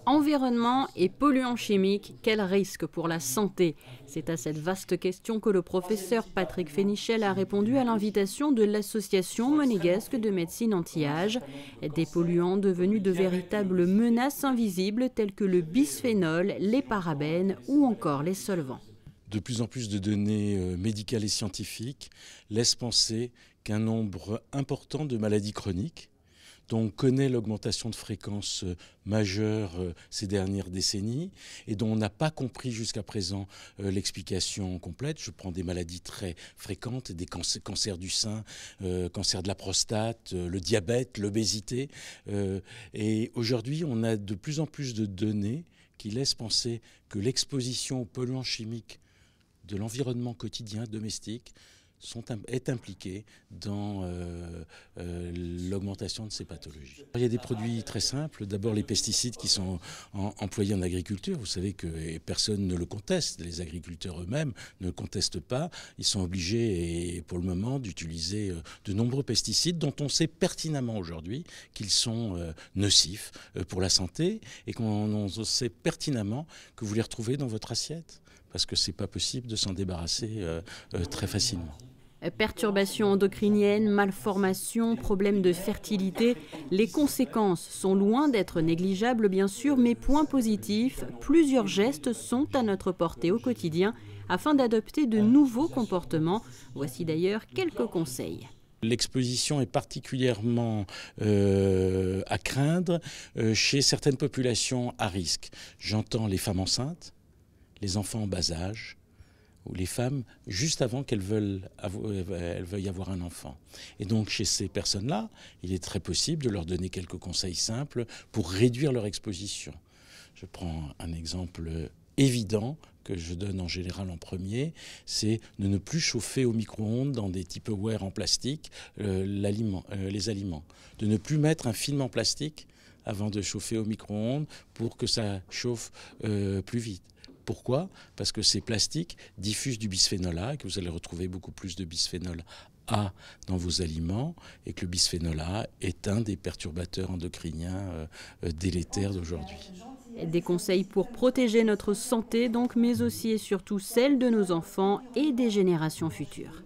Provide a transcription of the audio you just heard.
Environnement et polluants chimiques, quel risque pour la santé? C'est à cette vaste question que le professeur Patrick Fénichel a répondu à l'invitation de l'association monégasque de médecine anti-âge. Des polluants devenus de véritables menaces invisibles tels que le bisphénol, les parabènes ou encore les solvants. De plus en plus de données médicales et scientifiques laissent penser qu'un nombre important de maladies chroniques, dont on connaît l'augmentation de fréquence majeure ces dernières décennies et dont on n'a pas compris jusqu'à présent l'explication complète. Je prends des maladies très fréquentes, des cancers du sein, cancer de la prostate, le diabète, l'obésité. Et aujourd'hui, on a de plus en plus de données qui laissent penser que l'exposition aux polluants chimiques de l'environnement quotidien domestique est impliquée dans l'augmentation de ces pathologies. Il y a des produits très simples. D'abord les pesticides qui sont employés en agriculture. Vous savez que personne ne le conteste. Les agriculteurs eux-mêmes ne le contestent pas. Ils sont obligés, et pour le moment, d'utiliser de nombreux pesticides dont on sait pertinemment aujourd'hui qu'ils sont nocifs pour la santé et qu'on sait pertinemment que vous les retrouvez dans votre assiette. Parce que ce n'est pas possible de s'en débarrasser très facilement. Perturbations endocriniennes, malformations, problèmes de fertilité, les conséquences sont loin d'être négligeables bien sûr, mais point positif, plusieurs gestes sont à notre portée au quotidien afin d'adopter de nouveaux comportements. Voici d'ailleurs quelques conseils. L'exposition est particulièrement à craindre chez certaines populations à risque. J'entends les femmes enceintes, les enfants en bas âge, ou les femmes juste avant qu'elles veuillent avoir un enfant. Et donc chez ces personnes-là, il est très possible de leur donner quelques conseils simples pour réduire leur exposition. Je prends un exemple évident que je donne en général en premier, c'est de ne plus chauffer au micro-ondes dans des Tupperware en plastique les aliments. De ne plus mettre un film en plastique avant de chauffer au micro-ondes pour que ça chauffe plus vite. Pourquoi? Parce que ces plastiques diffusent du bisphénol A et que vous allez retrouver beaucoup plus de bisphénol A dans vos aliments et que le bisphénol A est un des perturbateurs endocriniens délétères d'aujourd'hui. Des conseils pour protéger notre santé donc, mais aussi et surtout celle de nos enfants et des générations futures.